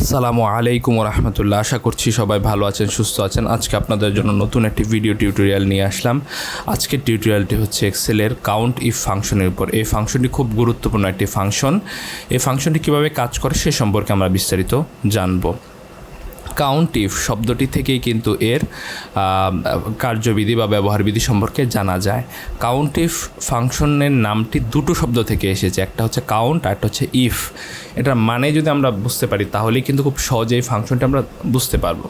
আসসালামু আলাইকুম রহমতুল্লাহ। আশা করছি সবাই ভালো আছেন, সুস্থ আছেন। আজকে আপনাদের জন্য নতুন একটি ভিডিও টিউটোরিয়াল নিয়ে আসলাম। আজকের টিউটোরিয়ালটি হচ্ছে এক্সেলের কাউন্ট ইফ ফাংশনের উপর। এই ফাংশনটি খুব গুরুত্বপূর্ণ একটি ফাংশন। এই ফাংশনটি কীভাবে কাজ করে সে সম্পর্কে আমরা বিস্তারিত জানব। কাউন্ট ইফ শব্দটি থেকেই কিন্তু এর কার্যবিধি বা ব্যবহারবিধি সম্পর্কে জানা যায়। কাউন্ট ইফ ফাংশনের নামটি দুটো শব্দ থেকে এসেছে, একটা হচ্ছে কাউন্ট আর একটা হচ্ছে ইফ। এটার মানে যদি আমরা বুঝতে পারি তাহলেই কিন্তু খুব সহজে এই ফাংশনটি আমরা বুঝতে পারবো।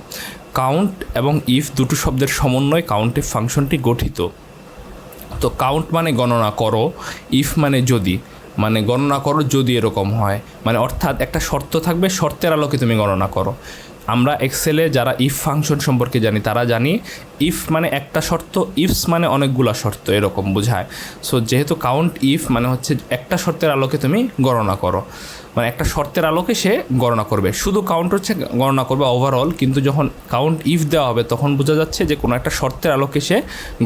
কাউন্ট এবং ইফ দুটো শব্দের সমন্বয়ে কাউন্ট ইফ ফাংশনটি গঠিত। তো কাউন্ট মানে গণনা করো, ইফ মানে যদি, মানে গণনা করো যদি এরকম হয়, মানে অর্থাৎ একটা শর্ত থাকবে, শর্তের আলোকে তুমি গণনা করো। আমরা এক্সেলে যারা ইফ ফাংশন সম্পর্কে জানি তারা জানি ইফ মানে একটা শর্ত, ইফস মানে অনেকগুলা শর্ত, এরকম বোঝায়। সো যেহেতু কাউন্ট ইফ মানে হচ্ছে একটা শর্তের আলোকে তুমি গণনা করো, মানে একটা শর্তের আলোকে সে গণনা করবে। শুধু কাউন্ট হচ্ছে গণনা করবে ওভারঅল, কিন্তু যখন কাউন্ট ইফ দেওয়া হবে তখন বোঝা যাচ্ছে যে কোনো একটা শর্তের আলোকে সে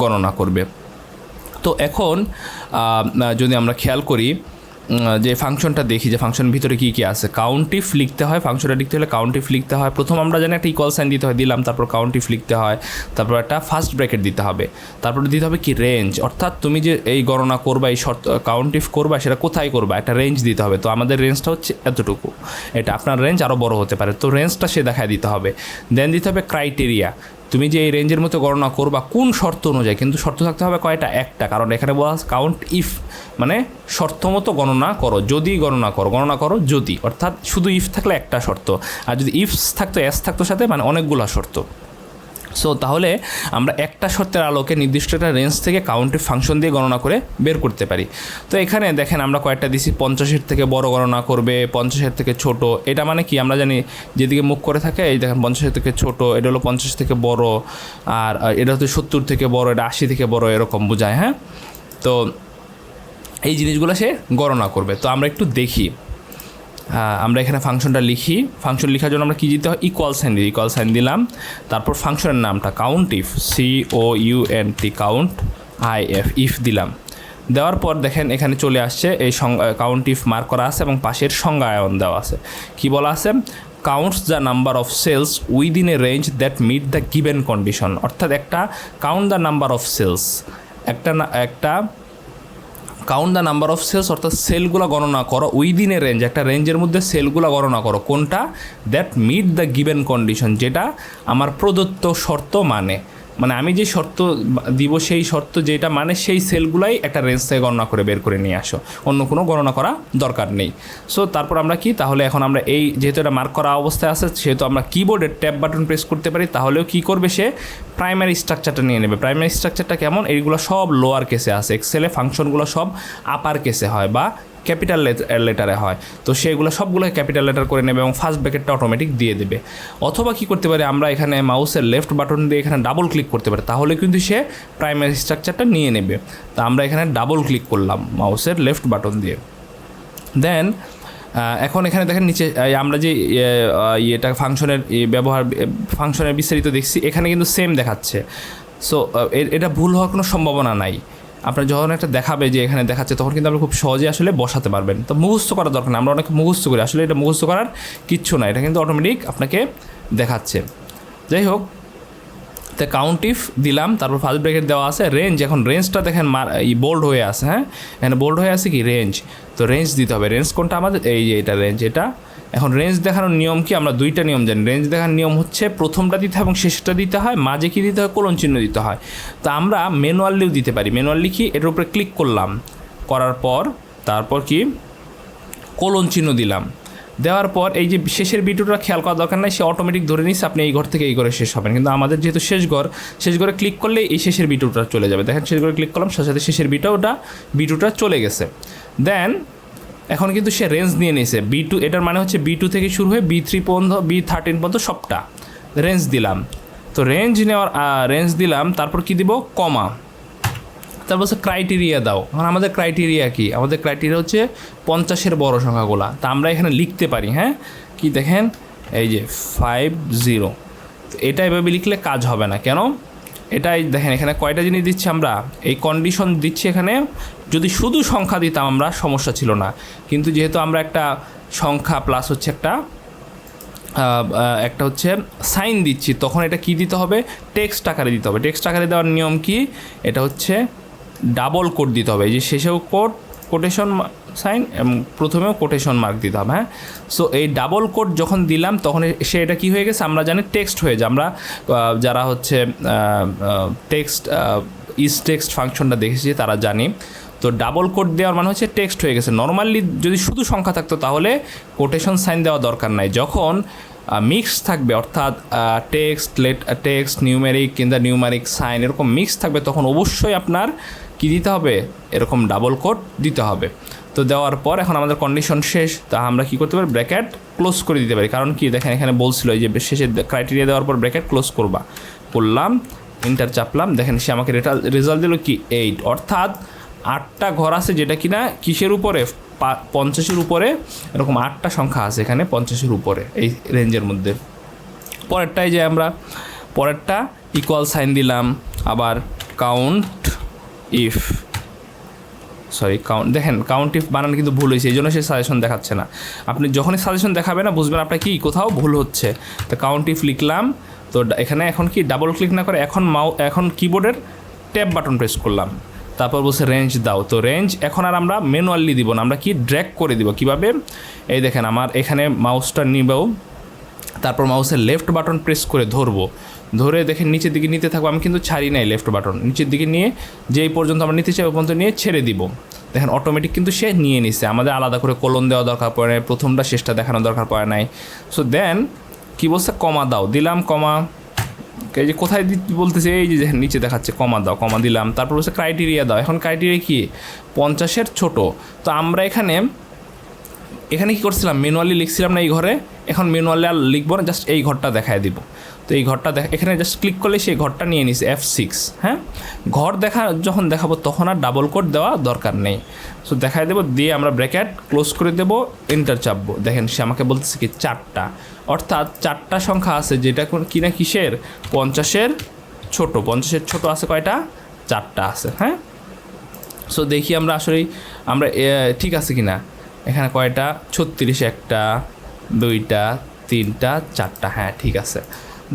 গণনা করবে। তো এখন যদি আমরা খেয়াল করি যে ফাংশনটা দেখি যে ফাংশনের ভিতরে কী কী আছে। কাউন্ট ইফ লিখতে হয়, ফাংশনটা লিখতে হলে কাউন্ট ইফ লিখতে হয়। প্রথম আমরা জানি একটা ইকুয়াল সাইন দিতে হয়, দিলাম, তারপর কাউন্ট ইফ লিখতে হয়, তারপর একটা ফার্স্ট ব্র্যাকেট দিতে হবে, তারপর দিতে হবে কি রেঞ্জ, অর্থাৎ তুমি যে এই গণনা করবা, এই শর্ত কাউন্ট ইফ করবা, সেটা কোথায় করবা, একটা রেঞ্জ দিতে হবে। তো আমাদের রেঞ্জটা হচ্ছে এতটুকু, এটা আপনার রেঞ্জ আরও বড় হতে পারে, তো রেঞ্জটা সে দেখায় দিতে হবে। দেন দিতে হবে ক্রাইটেরিয়া, তুমি যে এই রেঞ্জের মতো গণনা করবা কোন শর্ত অনুযায়ী, কিন্তু শর্ত থাকতে হবে কয়টা, একটা, কারণ এখানে বলা কাউন্ট ইফ মানে শর্ত মতো গণনা করো, যদি গণনা করো যদি, অর্থাৎ শুধু ইফ থাকলে একটা শর্ত, আর যদি ইফস থাকতো এস থাকতো সাথে মানে অনেকগুলো শর্ত। সো তাহলে আমরা একটা শর্তের আলোকে নির্দিষ্ট একটা রেঞ্জ থেকে কাউন্ট ইফ ফাংশন দিয়ে গণনা করে বের করতে পারি। তো এখানে দেখেন আমরা কয়েকটা দিছি, 50-এর থেকে বড় গণনা করবে, 50-এর থেকে ছোট। এটা মানে কি আমরা জানি যেদিকে মুখ করে থাকে, এই দেখেন 50-এর থেকে ছোট, এটা হলো 50 থেকে বড়, আর এটা হচ্ছে 70 থেকে বড়, এটা 80 থেকে বড়, এরকম বোঝায়। হ্যাঁ, তো এই জিনিসগুলো সে গণনা করবে। তো আমরা একটু দেখি, আমরা এখানে ফাংশনটা লিখি। ফাংশন লেখার জন্য আমরা কী দিতে হয়, ইকুয়াল সাইন দিলাম, তারপর ফাংশনের নামটা count if, COUNT count IF if দিলাম। দেওয়ার পর দেখেন এখানে চলে আসছে এই কাউন্ট ইফ মার্ক করা আছে এবং পাশের সংজ্ঞায়ন দেওয়া আছে। কি বলা আছে, counts the number of cells within a range that meet the given condition. অর্থাৎ একটা count the number of cells, একটা count the number of cells, অর্থাৎ সেলগুলো গণনা করো উইদিন এ রেঞ্জ, একটা রেঞ্জের মধ্যে সেলগুলো গণনা করো, কোনটা, that meet the given condition, যেটা আমার প্রদত্ত শর্ত মানে আমি যে শর্ত দিব সেই শর্ত যেটা মানে সেই সেলগুলাই একটা রেঞ্জ থেকে গণনা করে বের করে নিয়ে আসো, অন্য কোনো গণনা করা দরকার নেই। সো তারপর আমরা কি, তাহলে এখন আমরা এই যেহেতু এটা মার্ক করা অবস্থায় আছে সেহেতু আমরা কিবোর্ডের ট্যাব বাটন প্রেস করতে পারি, তাহলেও কি করবে সে প্রাইমারি স্ট্রাকচারটা নিয়ে নেবে। প্রাইমারি স্ট্রাকচারটা কেমন, এইগুলো সব লোয়ার কেসে আছে, এক্সেলে ফাংশনগুলো সব আপার কেসে হয় বা ক্যাপিটাল লেটারে হয়, তো সেগুলো সবগুলো ক্যাপিটাল লেটার করে নেবে এবং ফার্স্ট ব্র্যাকেটটা অটোমেটিক দিয়ে দেবে। অথবা কি করতে পারি, আমরা এখানে মাউসের লেফট বাটন দিয়ে এখানে ডাবল ক্লিক করতে পারি, তাহলে কিন্তু সে প্রাইমারি স্ট্রাকচারটা নিয়ে নেবে। তা আমরা এখানে ডাবল ক্লিক করলাম মাউসের লেফট বাটন দিয়ে। দেন এখন এখানে দেখেন নিচে আমরা যে এটা ফাংশনের ফাংশনের বিস্তারিত দেখছি, এখানে কিন্তু সেম দেখাচ্ছে। সো এটা ভুল হওয়ার কোনো সম্ভাবনা নাই। আপনার যখন একটা দেখাবে যে এখানে দেখাচ্ছে, তখন কিন্তু আপনি খুব সহজে আসলে বসাতে পারবেন। তো মুখস্থ করার দরকার না, আমরা অনেক মুখস্থ করি, আসলে এটা মুখস্থ করার কিচ্ছু না, এটা কিন্তু অটোমেটিক আপনাকে দেখাচ্ছে। যাই হোক, তো কাউন্ট ইফ দিলাম, তারপর ফার্স্ট ব্র্যাকেট দেওয়া আছে, রেঞ্জ, এখন রেঞ্জটা দেখেন বোল্ড হয়ে আছে। হ্যাঁ, এখানে বোল্ড হয়ে আছে কি রেঞ্জ, তো রেঞ্জ দিতে হবে। রেঞ্জ কোনটা আমাদের, এই যে এটা রেঞ্জ। এটা এখন রেঞ্জ দেখানোর নিয়ম কি, আমরা দুইটা নিয়ম জানি। রেঞ্জ দেখার নিয়ম হচ্ছে প্রথমটা দিতে হয় এবং শেষটা দিতে হয়, মাঝে কি দিতে হয়, কোলন চিহ্ন দিতে হয়। তো আমরা ম্যানুয়ালিও দিতে পারি, ম্যানুয়ালি কি, এটার উপরে ক্লিক করলাম, করার পর তারপর কি কোলন চিহ্ন দিলাম, দেওয়ার পর এই যে শেষের বিটুটা খেয়াল করার দরকার নাই, সে অটোমেটিক ধরে নিচ্ছে আপনি এই ঘর থেকে এই ঘরে শেষ হবেন, কিন্তু আমাদের যেহেতু শেষ ঘরে ক্লিক করলে এই শেষের বিটুটা চলে যাবে। দেখেন শেষ ঘরে ক্লিক করলাম, সাথে সাথে শেষের বিটুটা চলে গেছে। দেন এখন কিন্তু সে রেঞ্জ নিয়ে নিয়েছে B2, এটার মানে হচ্ছে B2 থেকে শুরু হয়ে B3 পর্যন্ত B13 পর্যন্ত সবটা রেঞ্জ দিলাম। তো রেঞ্জ দিলাম, তারপর কি দিব, কমা, তারপর হচ্ছে ক্রাইটেরিয়া দাও। এখন আমাদের ক্রাইটেরিয়া কি, আমাদের ক্রাইটেরিয়া হচ্ছে 50-এর বড় সংখ্যাগুলা। তা আমরা এখানে লিখতে পারি, হ্যাঁ, কি দেখেন এই যে 50, এটা এভাবে লিখলে কাজ হবে না। কেন, এটাই দেখেন এখানে কয়টা জিনিস দিচ্ছি আমরা, এই কন্ডিশন দিচ্ছি। এখানে যদি শুধু সংখ্যা দিতাম আমরা সমস্যা ছিল না, কিন্তু যেহেতু আমরা একটা সংখ্যা প্লাস হচ্ছে একটা একটা হচ্ছে সাইন দিচ্ছি, তখন এটা কি দিতে হবে, টেক্সট আকারে দিতে হবে। টেক্সট আকারে দেওয়ার নিয়ম কি, এটা হচ্ছে ডাবল কোট দিতে হবে, এই যে শেষেও কোট, কোটেশন সাইন, প্রথমেও কোটেশন মার্ক দিতে হবে। হ্যাঁ, সো এই ডাবল কোট যখন দিলাম তখন সে এটা কী হয়ে গেছে, আমরা জানি টেক্সট হয়ে যায়। আমরা যারা হচ্ছে টেক্সট টেক্সট ফাংশনটা দেখেছি তারা জানি। তো ডাবল কোট দেওয়ার মানে হচ্ছে টেক্সট হয়ে গেছে। নর্মালি যদি শুধু সংখ্যা থাকতো তাহলে কোটেশন সাইন দেওয়া দরকার নাই। যখন মিক্স থাকবে, অর্থাৎ টেক্সট নিউমেরিক কিংবা নিউমেরিক সাইন এরকম মিক্স থাকবে, তখন অবশ্যই আপনার কি দিতে হবে, এরকম ডাবল কোট দিতে হবে। তো দেওয়ার পর এখন আমাদের কন্ডিশন শেষ, তা আমরা কী করতে পারি, ব্র্যাকেট ক্লোজ করে দিতে পারি। কারণ কি দেখেন এখানে বলছিল এই যে শেষে ক্রাইটেরিয়া দেওয়ার পর ব্র্যাকেট ক্লোজ করলাম, ইন্টার চাপলাম, দেখেন সে আমাকে রেজাল্ট দিল কি 8, অর্থাৎ 8টা ঘর আছে, যেটা কিনা কিসের উপরে, 50-এর উপরে। এরকম 8টা সংখ্যা আছে এখানে 50-এর উপরে এই রেঞ্জের মধ্যে। পরেরটাই যে আমরা পরেরটা ইকুয়াল সাইন দিলাম, আবার কাউন্ট ইফ দেখেন কাউন্ট ইফ বানান কিন্তু ভুল হয়েছে, এই জন্য সে সাজেশন দেখাচ্ছে না। আপনি যখনই সাজেশন দেখাবে না বুঝবেন আপনার কি কোথাও ভুল হচ্ছে। তো কাউন্ট ইফ লিখলাম, তো এখানে এখন কি ডাবল ক্লিক না করে এখন কিবোর্ডের ট্যাব বাটন প্রেস করলাম, তারপর বলছে রেঞ্জ দাও। তো রেঞ্জ এখন আর আমরা ম্যানুয়ালি দিব না, আমরা কি ড্র্যাগ করে দিব। কিভাবে, এই দেখেন আমার এখানে মাউসটা নিব, তারপর মাউসের লেফট বাটন প্রেস করে ধরে দেখেন নিচের দিকে নিতে থাকবো। আমি কিন্তু ছাড়ি নাই লেফট বাটন, নিচের দিকে নিয়ে যেই পর্যন্ত আমরা নিতে চাই ওই পর্যন্ত নিয়ে ছেড়ে দিব। দেখেন অটোমেটিক কিন্তু সে নিয়ে নিছে, আমাদের আলাদা করে কলন দেওয়া দরকার পড়ে নাই, প্রথমটা শেষটা দেখানো দরকার পড়ে নাই। সো দেন কী বলছে, কমা দাও, দিলাম কমা। এই যে কোথায় বলতেছে, এই যে নিচে দেখাচ্ছে কমা দাও, কমা দিলাম। তারপর বলছে ক্রাইটেরিয়া দাও। এখন ক্রাইটেরিয়া কি, 50-এর ছোটো। তো আমরা এখানে কী করছিলাম, ম্যানুয়ালি লিখছিলাম না এই ঘরে, এখন ম্যানুয়ালি আর লিখবো না, জাস্ট এই ঘরটা দেখায় দিব। তো এই ঘরটা এখানে জাস্ট ক্লিক করলে সেই ঘরটা নিয়ে নিছে F6। হ্যাঁ, ঘর যখন দেখাবো তখন আর ডাবল কোড দেওয়া দরকার নেই। সো দেখায় দেবো, দিয়ে আমরা ব্র্যাকেট ক্লোজ করে দেবো, এন্টার চাপবো। দেখেন সে আমাকে বলতেছে কি 4টা, অর্থাৎ 4টা সংখ্যা আছে, যেটা কিনা কিসের, 50-এর ছোট। 50-এর ছোট আছে কয়টা, 4টা আছে। হ্যাঁ, সো দেখি আমরা আসলে ঠিক আছে কি না। এখানে কয়টা, 36, 1টা 2টা 3টা 4টা, হ্যাঁ ঠিক আছে।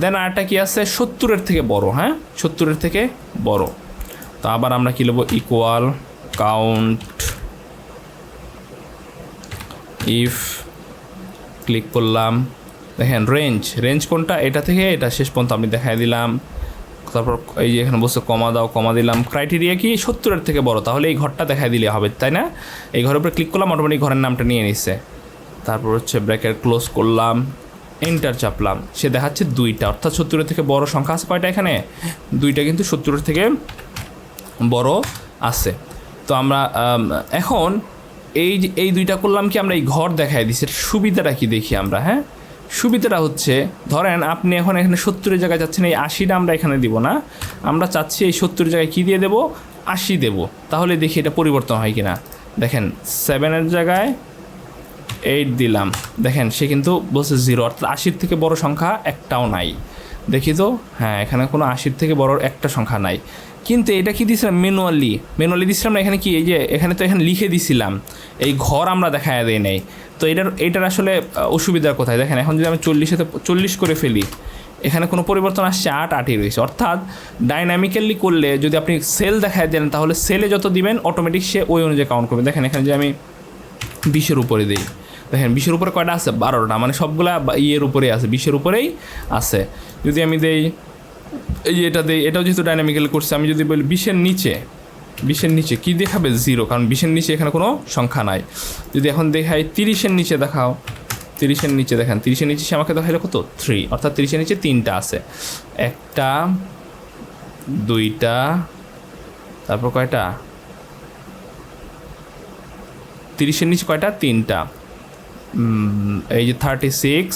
দেন আরেকটা কি আছে, 70-এর থেকে বড়। হ্যাঁ, 70-এর থেকে বড়। তো আবার আমরা কি লিখব, ইকুয়াল কাউন্ট ইফ, ক্লিক করলাম। দেখেন রেঞ্জ কোনটা, এটা থেকে এটা শেষ পর্যন্ত আমি দেখাই দিলাম। তারপর এই যে এখানে বসে কমা দাও, কমা দিলাম। ক্রাইটেরিয়া কি, 70-এর থেকে বড়, তাহলে এই ঘরটা দেখাই দিলে হবে, তাই না। এই ঘরের উপরে ক্লিক করলাম, অটোমেটিক ঘরের নামটা নিয়ে নিচ্ছে। তারপর হচ্ছে ব্র্যাকেট ক্লোজ করলাম, এন্টার চাপলাম। সে দেখাচ্ছে 2টা, অর্থাৎ 70-এর থেকে বড় সংখ্যা আছে কয়টা, এখানে 2টা, কিন্তু 70-এর থেকে বড় আছে। তো আমরা এখন এই 2টা করলাম কি, আমরা এই ঘর দেখাই দিচ্ছি। সুবিধাটা কি দেখি আমরা। হ্যাঁ, সুবিধাটা হচ্ছে, ধরেন আপনি এখন এখানে 70-এর জায়গায় চাচ্ছেন এই 80টা আমরা এখানে দিব না, আমরা চাচ্ছি এই 70-এর জায়গায় কী দিয়ে দেবো, 80 দেবো। তাহলে দেখি এটা পরিবর্তন হয় কি না। দেখেন 7-এর জায়গায় 8 দিলাম, দেখেন সে কিন্তু বলছে 0, অর্থাৎ 80-র থেকে বড় সংখ্যা একটাও নাই। দেখি তো, হ্যাঁ এখানে কোনো 80-র থেকে বড় একটা সংখ্যা নাই। কিন্তু এটা কি দিয়েছিলাম, ম্যানুয়ালি দিয়েছিলাম না। এখানে কি, এই যে এখানে তো এখানে লিখে দিছিলাম, এই ঘর আমরা দেখায় দেয় নাই। তো এটার আসলে অসুবিধার কোথায়, দেখেন এখন যদি আমি 40-এতে 40 করে ফেলি, এখানে কোনো পরিবর্তন আসছে, 8-8ই রয়েছে। অর্থাৎ ডাইনামিক্যালি করলে যদি আপনি সেল দেখায় দেন, তাহলে সেলে যত দিবেন অটোমেটিক সে ওই অনুযায়ী কাউন্ট করবে। দেখেন এখানে যে আমি 20-এর উপরে দিই, দেখেন 20-এর উপরে কয়টা আছে, 12টা, মানে সবগুলা ইয়ের উপরেই আছে, 20-এর উপরেই আছে। যদি আমি দেই, এই যে এটা দেই, এটাও যেহেতু ডাইনামিক্যালি করছে, আমি যদি বলি 20-এর নিচে কী দেখাবে, 0, কারণ 20-এর নিচে এখানে কোনো সংখ্যা নাই। যদি এখন দেখাই 30-এর নিচে দেখাও, 30-এর নিচে দেখেন, 30-এর নিচে সে আমাকে দেখাইলো কত, 3, অর্থাৎ 30-এর নিচে 3টা আছে, 1টা 2টা, তারপর কয়টা, 30-এর নিচে কয়টা, 3টা। এই যে 36,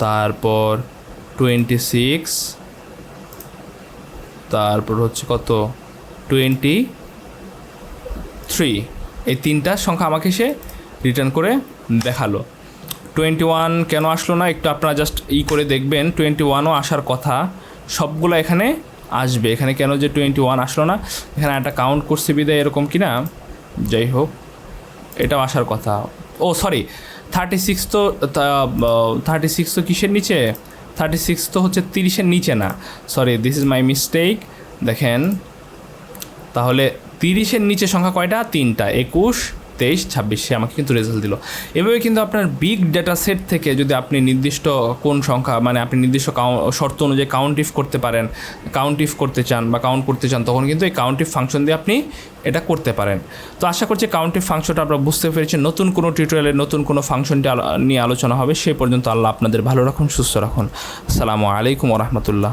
তারপর 26, তারপর হচ্ছে কত, 23। এই 3টা সংখ্যা আমাকে সে রিটার্ন করে দেখালো। 21 কেন আসলো না, একটু আপনারা জাস্ট করে দেখবেন, 21ও আসার কথা, সবগুলো এখানে আসবে। এখানে কেন যে 21 আসলো না, এখানে একটা কাউন্ট করছে বিদায় এরকম কি না, যাই হোক এটাও আসার কথা। ও সরি, 36 তো 36 তো কিসের নিচে, 36 তো হচ্ছে 30-এর নিচে না, sorry this is my mistake. দেখেন তাহলে 30-এর নিচে সংখ্যা কয়টা, 3টা, 21, 23, 26, সে আমাকে কিন্তু রেজাল্ট দিল। এভাবে কিন্তু আপনার বিগ ডেটা সেট থেকে যদি আপনি নির্দিষ্ট কোন সংখ্যা, মানে আপনি নির্দিষ্ট শর্ত অনুযায়ী কাউন্ট ইফ করতে পারেন, কাউন্ট ইফ করতে চান বা কাউন্ট করতে চান, তখন কিন্তু এই কাউন্ট ইফ ফাংশন দিয়ে আপনি এটা করতে পারেন। তো আশা করছি কাউন্ট ইফ ফাংশনটা আপনারা বুঝতে পেরেছেন। নতুন কোনো টিউটোরিয়ালে নতুন কোনো ফাংশনটি নিয়ে আলোচনা হবে। সেই পর্যন্ত আল্লাহ আপনাদের ভালো রাখুন, সুস্থ রাখুন। আসসালামু আলাইকুম ওয়া রাহমাতুল্লাহ।